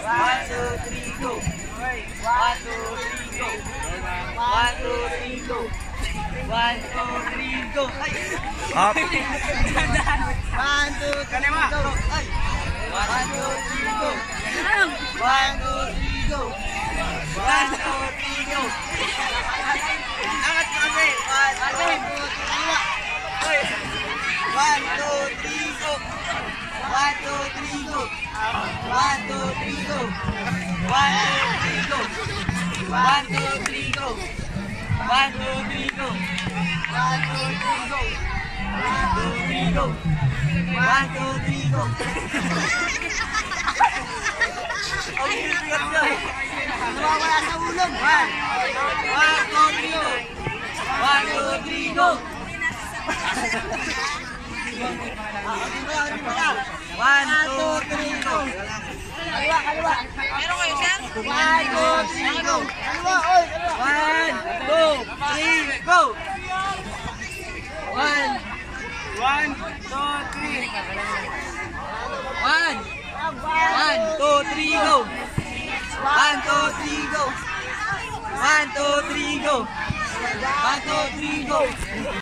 One, two, three, go. One, two, three, go. One, two, three, go. One, two, three, go. Up. 1, 2, 3, go. Ay. 1, 2, 3, go. 1, 2, 3, go. 1, 2, 3, go. Angat ka kasi. 1, 2, 3, go. 1, 2, 3, go. 1, 2, 3, go. 1, 2, 3, go. 1, 2, 3, go. 1, 2, 3, go. 1, 2, 3, go. 1, 2, 3, go. 1, 2, 3, go. Ang bigat nyo. Nawawala sa ulong. 1, 2, 3, go. 1, 2, 3, go. 1, 2, 3, go. Kaliwa. Meron kayo, sir? 1, 2, 3, go. 1, 2, 3, go. 1, 2, 3. 1, 2, 3, go. 1, 2, 3, go. 1, 2, 3, go. 1, 2, 3, go.